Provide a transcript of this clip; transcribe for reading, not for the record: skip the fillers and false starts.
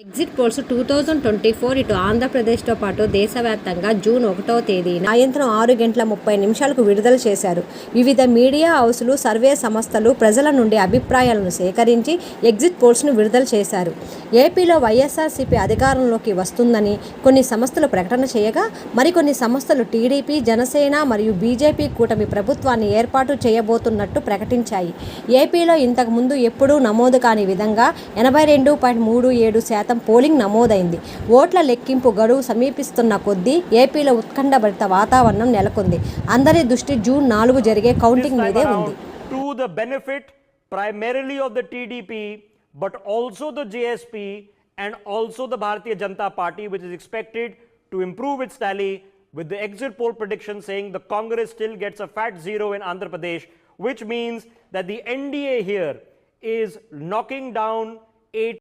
Exit polls 2024 ఇటు ఆంధ్రప్రదేశ్తో పాటు దేశవ్యాప్తంగా జూన్ 1వ తేదీన సాయంత్రం 6:30 విడుదల చేశారు. వివిధ మీడియా హౌస్లు, సర్వే సంస్థలు ప్రజల నుండి అభిప్రాయాలను సేకరించి ఎగ్జిట్ పోల్స్ను విడుదల చేశారు. ఏపీలో వైఎస్ఆర్సీపీ అధికారంలోకి వస్తుందని కొన్ని సంస్థలు ప్రకటన చేయగా, మరికొన్ని సంస్థలు టీడీపీ, జనసేన మరియు బీజేపీ కూటమి ప్రభుత్వాన్ని ఏర్పాటు చేయబోతున్నట్టు ప్రకటించాయి. ఏపీలో ఇంతకు ముందు ఎప్పుడూ నమోదు కాని విధంగా 82.37% పోలింగ్ నమోదైంది. ఓట్ల లెక్కింపు గడువు సమీపిస్తున్న కొద్దీ ఏపీలో ఉత్కంఠభరిత వాతావరణం నెలకొంది. అందరి దృష్టి జూన్ 4 జరిగే కౌంటింగ్ మీదే ఉంది. To the benefit primarily of the TDP, but also the JSP and also the Bharatiya Janata Party, which is expected to improve its tally, with the exit poll prediction saying the Congress still gets a fat zero in Andhra Pradesh, which means that the NDA here is knocking down 8